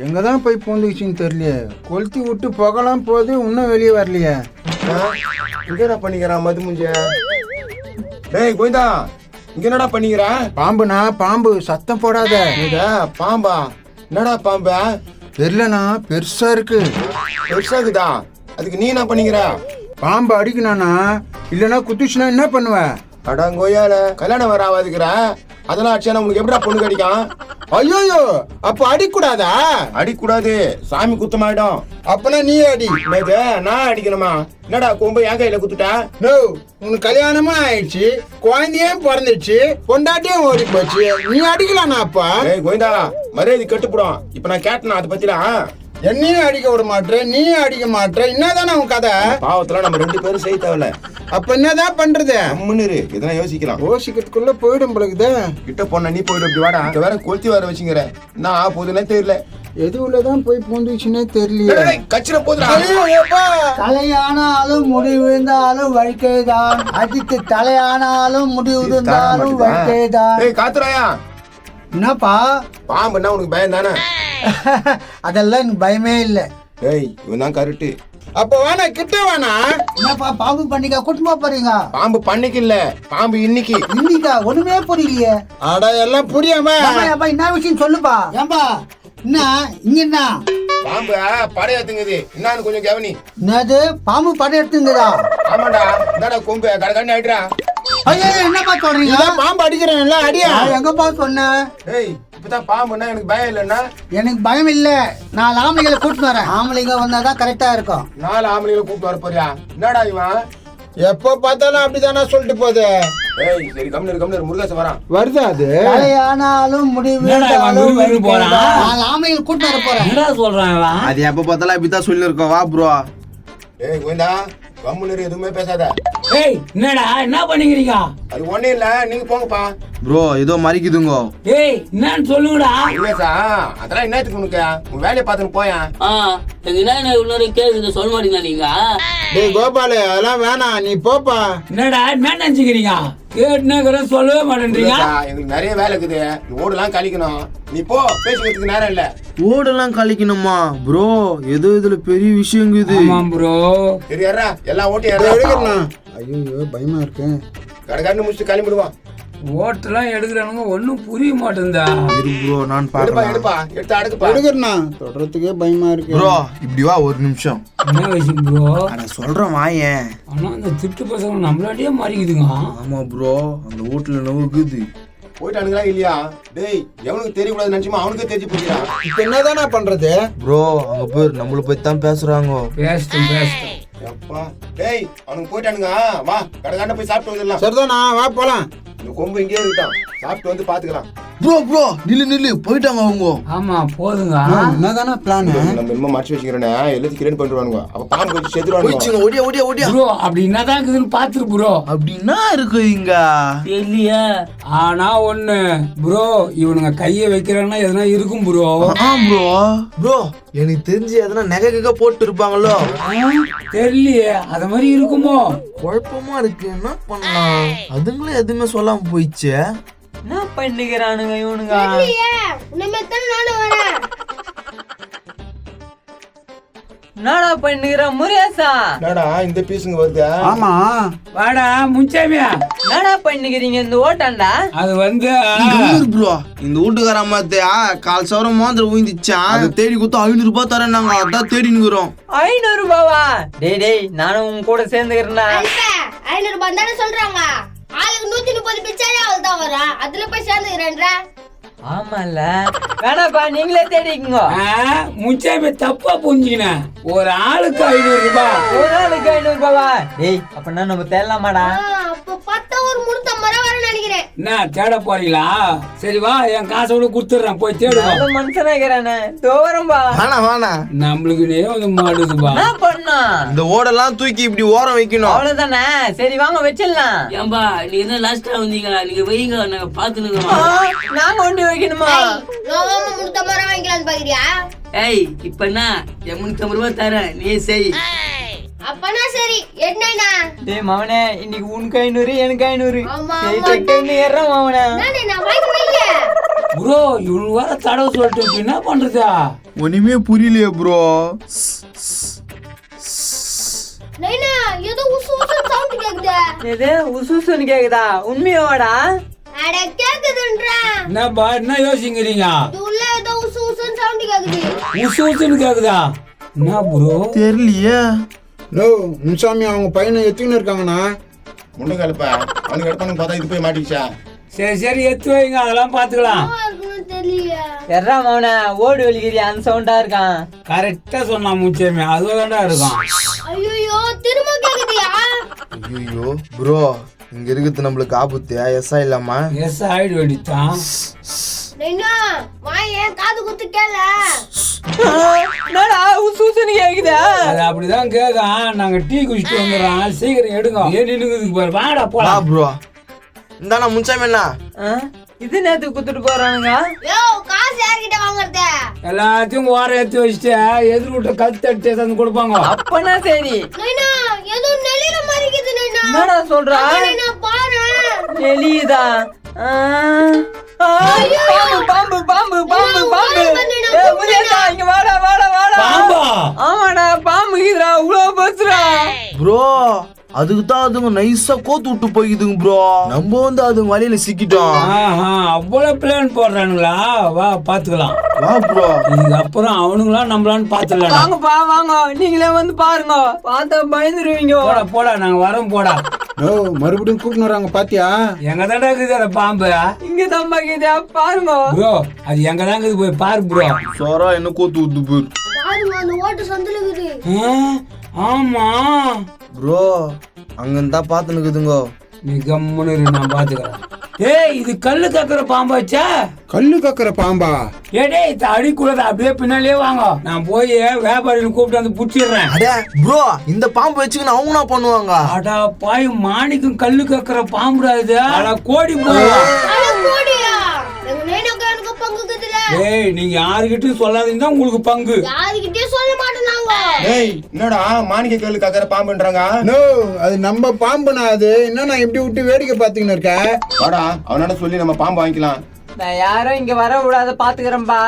எங்கதான் போய் பூந்துச்சுன்னு தெரியலையே. கொளுத்தி விட்டு புகலாம் போது இன்னும் வெளியே வரலையே. என்னடா பண்ணிக்கிறான் மது முஞ்ச? டேய் கோயிந்தா, இங்க என்னடா பண்ணிக்கிற? பாம்புனா பாம்பு, சத்தம் போடாத. பாம்பா? என்னடா பாம்பா? தெரியலண்ணா, பெருசா இருக்கு. பெருசா இருக்குதா? அதுக்கு நீ என்ன பண்ணிக்கிற? பாம்பு அடிக்கணும்னா இல்லைன்னா குத்துச்சுன்னா என்ன பண்ணுவ? அடங்கோயால கல்யாணம் வர ஆகாதுக்கிற, அதெல்லாம் அடிச்சா உங்களுக்கு எப்படா பொண்ணு கிடைக்கும்? ஐயோ, அப்ப அடிக்கூடாதா? அடிக்கூடாது, சாமி குத்தமாயிடும். அப்பனா நீ அடி. நான் அடிக்கணுமா? என்னடா கொம்பு என் கையில குத்துட்டா? நோ, உனக்கு கல்யாணமா ஆயிடுச்சு, குழந்தையும் பிறந்துச்சு, பொண்டாட்டியும் ஓடி போச்சு, நீ அடிக்கலாம்னா? அப்பா கோவிந்தா, மரியாதை கட்டுப்படும். இப்ப நான் கேட்டேன் அதை பத்திலாம். என்னையும் அடிக்க விட மாட்டேன், நீயும் அடிக்க மாட்டேன், என்னதானே உன் கதை? பாவத்துல நம்ம 2 பேரும் செய்ய தேவையில்ல. அப்ப என்னதான் பண்றது? அம்முன்னு இதெல்லாம் யோசிக்கலாம். யோசிக்கிறதுக்குள்ள போயிடும் பொழுது. கிட்ட போன நீ போயிட்டு இப்படி வாடா. வேற கொளுத்தி வர வச்சுங்கிற, நான் போதுன்னே தெரியல. எது உள்ளதான் போய் பூந்துச்சுன்னே தெரியல. கச்சிர போதுடா. தலையானாலும் முடி விழுந்தாலும் வழிக்கைதான், அடித்து தலையானாலும் முடி விழுந்தாலும் வழிக்கைதான். காத்துறாயா? என்னப்பா பாம்புன்னா உனக்கு பயம் தானே? அதெல்லாம் எனக்கு பயமே இல்ல. ஏய், இவன் தான் கரெக்ட். அப்ப வேணா, கிட்ட வேணா. என்னப்பா பாம்பு பண்ணிக்கா கூட்டுமா போறீங்க? பாம்பு பண்ணிக்கு இல்ல, பாம்பு இன்னைக்கு. இன்னைக்கா? ஒண்ணுமே புரியலையே. அட எல்லாம் புரியாம என்ன விஷயம் சொல்லுப்பா. ஏன்பா என்ன இங்க என்ன? பாம்பு படையத்துங்குது, என்னன்னு கொஞ்சம் கவனி. என்னது பாம்பு படம் எடுத்துங்கதா? ஆமாடா, என்னடா கொம்பு கடகண்ணு ஆயிடுறா. ஐயோ, என்னப்பா சொல்றீங்க? பாம்பு அடிக்கிறேன்ல, அடியா. எங்கப்பா சொன்ன? ஏய், இப்பதான் பாம்புன்னா எனக்கு பயம் இல்லைன்னா? எனக்கு பயம் இல்ல, 4 ஆம்பளைங்களை கூட்டிட்டு வரேன். ஆம்பளைங்க வந்தாதான் கரெக்டா இருக்கும். 4 ஆம்பளைங்களை கூப்பிட்டு வர போறியா? என்னடா இவன் எப்ப பார்த்தாலும் அப்படிதானா சொல்லிட்டு போகுது. ஏய், சரி கம்னர் முருகாசம் வரான். வருதா அது? தலையானாலும் முடிவு 4 ஆம்பளைங்களை கூட்டிட்டு வர போறேன். என்ன சொல்றான்? அது எப்ப பார்த்தாலும் இப்படிதான் சொல்லி இருக்கோம். வா ப்ரோ. ஏய் கோவிந்தா, கம்முன்னு எதுவுமே பேசாத. ஏய், என்னடா என்ன பண்ணிக்கிறீங்க? அது ஒண்ணு இல்ல, நீங்க போங்கப்பா. ப்ரோ ஏதோ மறிக்குதுங்க. ஏய், என்னன்னு சொல்லுங்கடா. இல்லசா, அதெல்லாம் என்னத்துக்கு உனக்கு? உன் வேலையை பார்த்துன்னு போயா. எனக்கு என்ன இவ்வளவு கேக்குது சொல்ல மாட்டீங்களா நீங்க? டேய் கோபாலு, அதெல்லாம் வேணாம், நீ போப்பா. என்னடா என்ன நினைச்சுக்கிறீங்க? கேட்டுனே சொல்லவே மாட்டேன்றீங்க. எங்களுக்கு நிறைய வேலை இருக்குது, ஓடெல்லாம் கழிக்கணும். நீ போ, பேசிக்கிறதுக்கு நேரம் இல்ல. ஓடெல்லாம் கழிக்கணுமா? ப்ரோ ஏதோ இதுல பெரிய விஷயங்குது. ஆமா ப்ரோ. சரி ஏறா, எல்லாம் ஓட்டி எடுக்கணும். ஐயோ பயமா இருக்கு. கடகன்னு முடிச்சுட்டு கிளம்பிடுவான். ஓட்டெல்லாம் எடுக்கிறானுங்க, ஒன்னும் புரிய மாட்டேங்குதா. இரு ப்ரோ, நான் எடுப்பா பாக்குறேன். எடுப்பா, எடுத்து அடுக்குப்பா. எடுக்கிறண்ணா, தொடறதுக்கே பயமா இருக்கு. ப்ரோ இப்படி வா ஒரு நிமிஷம். என்ன விஷயம் ப்ரோ? அட சொல்றேன் வாயேன். ஆனா அந்த திட்டு பசங்க நம்மளாட்டியே மாறிக்குதுங்க. ஆமா ப்ரோ, அந்த வீட்டுல நவுக்குது. போயிட்டானுங்களா இல்லையா? டேய், எவனுக்கு தெரியக்கூடாது நினைச்சுமா அவனுக்கே தெரிஞ்சு போயிடா. இப்ப என்னதானா பண்றது? ப்ரோ அங்க பேர் நம்மள பத்தி தான் பேசுறாங்க. பேசிட்டோம். அப்பா டேய், அவனுக்கு போயிட்டானுங்க. வா கடகாண்ட போய் சாப்பிட்டு வந்துடலாம். சரிதானா, வா போலாம். இந்த கொம்பு இங்கே இருக்கட்டும், சாப்பிட்டு வந்து பாத்துக்கலாம். ப்ரோ நில்லு போயிட்டாங்க அவங்க. ஆமா போதுங்க. என்னதானா பிளான்? நம்ம இன்னும் மறைச்சு வச்சுக்கிறேனே, எல்லாத்தையும் கிரேட் பண்ணிடுவானுங்க. அப்ப பாம்பு வச்சு செத்துருவானுங்க. ஓடியா ப்ரோ அப்படி என்னதான் இருக்குதுன்னு பாத்துரு ப்ரோ. அப்படின்னா இருக்கு இங்க இல்லையா? ஆனா ஒண்ணு ப்ரோ, இவனுங்க கைய வைக்கிறாங்கன்னா எதனா இருக்கும் ப்ரோ. ப்ரோ எனக்கு தெரிஞ்சு எதனா நகை போட்டு இருப்பாங்களோ. தெரியலையே, அத மாதிரி இருக்குமோ? குழப்பமா இருக்கு, என்ன பண்ணலாம்? அதுங்களும் எதுவுமே சொல்லாம போயிடுச்சு. என்ன பண்ணிக்கிறானுங்க இவனுங்க? என்னடா பண்ணிக்கிற முருகேசா? என்னடா இந்த பீஸுங்க வருது? ஆமா, வாடா முன்சாமியா. என்னடா பண்ணிக்கிறீங்க இந்த ஓட்டாண்டா? அது வந்து ப்ரோ இந்த வீட்டுக்கார அம்மாத்தையா கால் சவரம் மாதிரி ஊந்திச்சான். அதை தேடி கொடுத்து 500 ரூபாய் தரேன். நாங்க அதான் தேடி நிக்கிறோம். 500 ரூபாவா? டேய் நானும் உன் கூட சேர்ந்துக்கிறேன்டா. 500 ரூபாய் தானே சொல்றாங்க. ஆளுக்கு 130 பிச்சாரே தான் வரும். அதுல போய் சேர்ந்துக்கிறேன்ற. ஆமால, வேணாப்பா நீங்களே தேடிக்குங்க. முன்சாமி தப்பா புரிஞ்சுக்கின. ஒரு ஆளுக்கு 500 ரூபாய். ஒரு ஆளுக்கு 500 ரூபாவா? டேய் அப்படின்னா நம்ம தேடலாமாடா? அப்ப பார்த்தா ஒரு 350 ரூபாய் வரும்னு நினைக்கிறேன். என்ன தேட போறீங்களா? சரி வா, என் காசோட குடுத்துறேன், போய் தேடுவோம். மனுஷனாகிறானே தோரம்பா. வேணா நம்மளுக்குனே வந்து மாடுதுப்பா. என்ன பண்ணா? இந்த ஓடெல்லாம் தூக்கி இப்படி ஓரம் வைக்கணும். அவ்வளவுதானே, சரி வாங்க வச்சிடலாம். ஏம்பா நீ என்ன லாஸ்டா வந்தீங்க? நீங்க வைங்க, நாங்க பாத்துனுங்க. நாங்க ஒண்டி வைக்கணுமா? நோவாம 350 ரூபாய் வாங்கிக்கலாம்னு பாக்குறியா? ஏய் இப்ப என்ன 350 ரூபாய் தரேன், நீ செய். அப்பனா சரி, என்னண்ணா? டேய் மவனே, இன்னைக்கு உனக்கு 500 எனக்கு 500. ஆமா, சரி ஆமா. டக்குன்னு ஏறறோம் மவனே. நானே நான் வாங்கி வைங்க. ப்ரோ இவனுக்கு வர தடவை சொல்லிட்டு இப்ப என்ன பண்றதா? ஒண்ணுமே புரியலையே ப்ரோ. நைனா ஏதோ உசு உசு சவுண்ட் கேக்குதே. எது உசுசுன்னு கேக்குதா? உண்மையோடா? அட கேக்குதுன்றா. என்னப்பா என்ன யோசிக்கிறீங்க? இது உள்ள ஏதோ உசு உசு சவுண்ட் கேக்குது. உசு உசுன்னு கேக்குதா? என்ன ப்ரோ? தெரியலையே. நோ முன்சாமி அவங்க பையனை எத்தின்னு இருக்காங்கண்ணா. முன்ன கலப்ப அவனுக்கு எடுத்தானு பார்த்தா இது போய் மாட்டிக்கிச்சா. சரி சரி எடுத்து வைங்க, அதெல்லாம் பாத்துக்கலாம். இருக்குன்னு தெரியல. எர்ரா மவன ஓடு வெளிக்கிறியா அந்த சவுண்டா இருக்கான். கரெக்டா சொன்னா முன்சாமி, அதுதான்டா இருக்கும். ஐயோ திரும்ப கேக்குதியா? ஐயோ ப்ரோ, இங்க இருக்குது நம்மளுக்கு ஆபத்து. எஸ்ஸா இல்லாமா? எஸ் ஆயிடு வேண்டித்தான். நைனா ஏன் காது குத்து கேள. என்னடா உசுசுன்னு கேக்குதா? அது அப்படிதான் கேட்கும். நாங்க டீ குடிச்சிட்டு வந்துடுறோம், சீக்கிரம் எடுங்க. ஏன் நின்னுக்குதுக்கு பாரு, வாடா வா போலாம். ப்ரோ. இந்தாண்ணா முன்சாமி என்ன? இது நேத்து குத்துட்டு போறானுங்க. யோ காசு யார்கிட்ட வாங்குறது? எல்லாத்தையும் ஓர ஏத்தி வச்சுட்டு எதிர் வீட்டை கத்து தட்டி தந்து கொடுப்பாங்க. அப்பனா சரி. நைனா ஏதோ நெளிற மாதிரி இருக்குது நைனா. என்னடா சொல்றா? நைனா பாரு. நெளியுதா? பாம்பு பாம்பு பாம்பு பாம்பு. ஏய் முனியதா இங்க வாடா வாடா வாடா. பாம்பா? ஆமாடா பாம்பு இதுடா உள்ள போச்சுடா. ப்ரோ அதுக்கு தான் அதுங்க நைஸா கோத்து விட்டு போய்க்குதுங்க ப்ரோ. நம்ம வந்து அதுங்க வலையில சிக்கிட்டோம். ஆஹா, அவ்வளவு பிளான் போடுறானுங்களா? வா பாத்துக்கலாம். வா ப்ரோ. இதுக்கு அப்புறம் அவனுங்களா நம்மளான்னு பாத்துடலாம். வாங்கப்பா வாங்க, நீங்களே வந்து பாருங்க. பார்த்தா பயந்துருவீங்க. போடா போடா, நாங்க வரோம் போடா. நோ மறுபடியும் கூப்பிட்டு வராங்க பாத்தியா? எங்க தாண்டா இருக்குது அந்த பாம்பு? இங்க தான் பாக்கிதா பாருங்க. ப்ரோ அது எங்க தான் இருக்குது, போய் பாரு ப்ரோ. சோரா என்ன கோத்து விட்டு போயிரு. பாருங்க அந்த ஓட்டு சந்தில இருக்குது. ஆமா ப்ரோ அங்க இருந்தா பாத்து நிக்குதுங்க. நீ கம்முன்னு இரு, நான் பாத்துக்கிறேன். ஏய் இது கல்லு கக்குற பாம்பாச்சா? கல்லு கக்குற பாம்பா? ஏடே இது அடிக்கூடாது, அப்படியே பின்னாலே வாங்க. நான் போய் வியாபாரின்னு கூப்பிட்டு வந்து புடிச்சிடுறேன். அடே ப்ரோ, இந்த பாம்பு வச்சுக்கின்னு அவங்க என்ன பண்ணுவாங்க? அடா பாய், மாணிக்கும் கல்லு கக்குற பாம்புடா இது. அட கோடி போ. அட கோடியா? எங்க நைனாக்கு எனக்கு பங்கு இருக்குதுல. ஏய் நீங்க யாருக்கிட்டையும் சொல்லாதீங்க, உங்களுக்கு பங்கு. யாருக்கிட்டே சொல்ல மாட்டோம் நாங்க. டேய் என்னடா மாணிக்க கல்லு கக்கற பாம்புன்றாங்க. நோ அது நம்ம பாம்புனா. அது என்ன நான் இப்படி விட்டு வேடிக்கை பாத்துக்கின்னு இருக்க? வாடா அவனால சொல்லி நம்ம பாம்பு வாங்கிக்கலாம். நான் யாரும் இங்க வர விடாத பாத்துக்கிறேன்பா.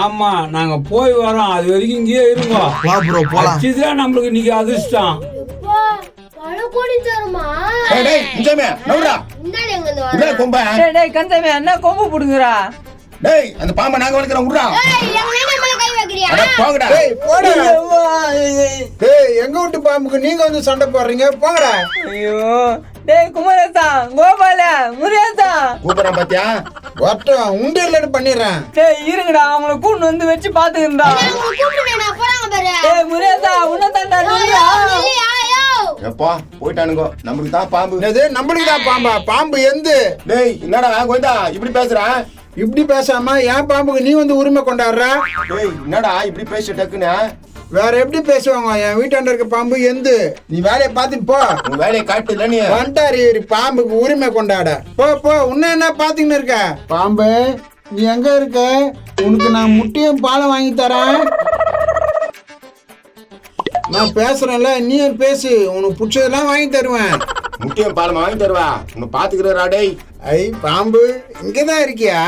ஆமா நாங்க போய் வரோம், அது வரைக்கும் இங்கேயே இருங்க. வா ப்ரோ போலாம். இதுதான் நம்மளுக்கு இன்னைக்கு அதிர்ஷ்டம். எப்பா பல கோடி தருமா? டேய் டேய் முன்சாமி நவுடா. இந்தாடி எங்க வந்து உடனே வர. கொம்ப. டேய் டேய் கந்தமே என்ன கொம்பு புடுங்கறா? டேய் அந்த பாம்பை நாங்க வளர்க்கறோம் உடறா. ஏய் எங்க நைனா மேல கை வைக்கறியா? அட போங்கடா. டேய் போடா. டேய் எங்க வீட்டு பாம்புக்கு நீங்க வந்து சண்டை போடுறீங்க, போங்கடா. ஐயோ டேய் குமரேசா, கோபால, முருகேசா. கூப்பிடுறான் பாத்தியா? ஒட்டம் உண்டியல்ல பண்ணிடுறேன். டேய் இருங்கடா, அவங்கள கூண்டு வந்து வச்சு பாத்துக்கிறேன்டா. அவங்க கூப்பிட்டு நான் போறாங்க பாரு. டேய் முருகேசா உன்னதான்டா நீயா? இல்லையா யோ. எப்பா போயிட்டானுங்க. நமக்கு தான் பாம்பு. என்னது நம்மளுக்கு தான் பாம்பா? பாம்பு எந்து? டேய் என்னடா கோவிந்தா இப்படி பேசுற? இப்படி பேசாம என் பாம்புக்கு நீ வந்து உரிமை கொண்டாடுற? டேய் என்னடா இப்படி பேச டக்குன்னு? வேற எப்படி பேசுவாங்க? என் வீட்டாண்ட இருக்க பாம்பு எந்து? நீ வேலையை பார்த்துட்டு போ. உன் வேலையை காட்டுல நீ. வண்டாரி பாம்புக்கு உரிமை கொண்டாட. போ போ, உன்ன என்ன பாத்துக்கின்னு இருக்க? பாம்பு நீ எங்க இருக்க? உனக்கு நான் முட்டையும் பாலம் வாங்கி தரேன். நான் பேசுறேன்ல, நீ பேசு. உனக்கு பிடிச்சதெல்லாம் வாங்கி தருவேன். முட்டியம் பாலம் வாங்கி தருவா. உன்னை பாத்துக்கிறா. டேய் ஐ பாம்பு இங்கதான் இருக்கியா?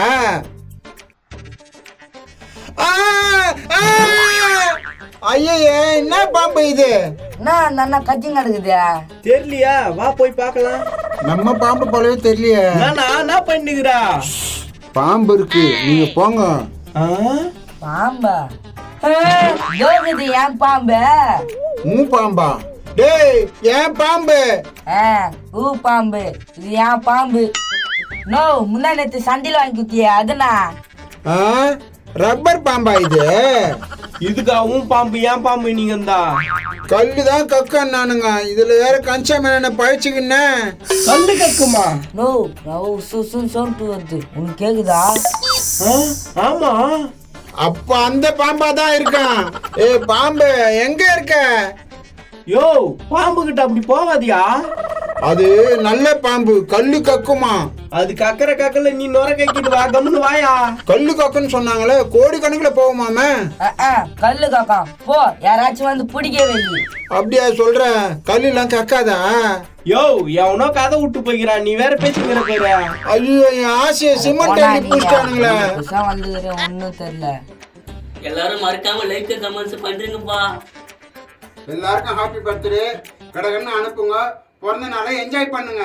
ஐயே என்ன பாம்பு இது? என்ன அந்த அண்ணா கத்திங்க எடுக்குது? தெரியலையா? வா போய் பார்க்கலாம். நம்ம பாம்பு போலவே தெரியலையே. நானா என்ன பண்ணிக்கிறா? பாம்பு இருக்கு, நீங்க போங்க. பாம்பா? யோகுது ஏன் பாம்பு? உன் பாம்பா? டேய் ஏன் பாம்பு? ஊ பாம்பு. இது ஏன் பாம்பு. நோ முன்னா நேத்து சந்தையில வாங்கி குத்தியா அதுனா? ரப்பர் பாம்பா இது? இதுக்காகவும் பாம்பு ஏன் பாம்பு நீங்க இருந்தா? கல்லுதான் கக்கன் நானுங்க. இதுல வேற கஞ்சா மேல பழிச்சுக்கின்னு. கல்லு கக்குமா? நோ நான் சுசுன்னு சொல்லிட்டு வருது. உனக்கு கேக்குதா? ஆமா. அப்ப அந்த பாம்பா தான் இருக்கான். பாம்பு எங்க இருக்க? யோ பாம்பு கிட்ட அப்படி போகாதியா? அது நல்ல பாம்பு, கல்லு கக்குமா. அது கக்கல நீ நுர கக்கிட்டு வா, கம்முன்னு வாயா. கல்லு கக்குன்னு சொன்னாங்களே, கோடி கணக்குல போகுமாமே. கல்லு காக்கா போ, யாராச்சும் வந்து பிடிக்க வை. அப்படியா சொல்ற? கல்லு எல்லாம் கக்காதா? யோ எவனோ கதை விட்டு போய்க்கிறான், நீ வேற பேசிக்கிற போயிட. ஐயோ, என் ஆசையை சிமெண்ட் அள்ளி பூசிட்டானுங்களே. வந்துக்கிறேன், ஒன்னும் தெரியல. எல்லாரும் மறக்காம லைக் கமெண்ட்ஸ் பண்றீங்கப்பா. எல்லாருக்கும் ஹாப்பி பர்த்டே. கடகன்னு அனுப்புங்க. பிறந்த நாளை என்ஜாய் பண்ணுங்க.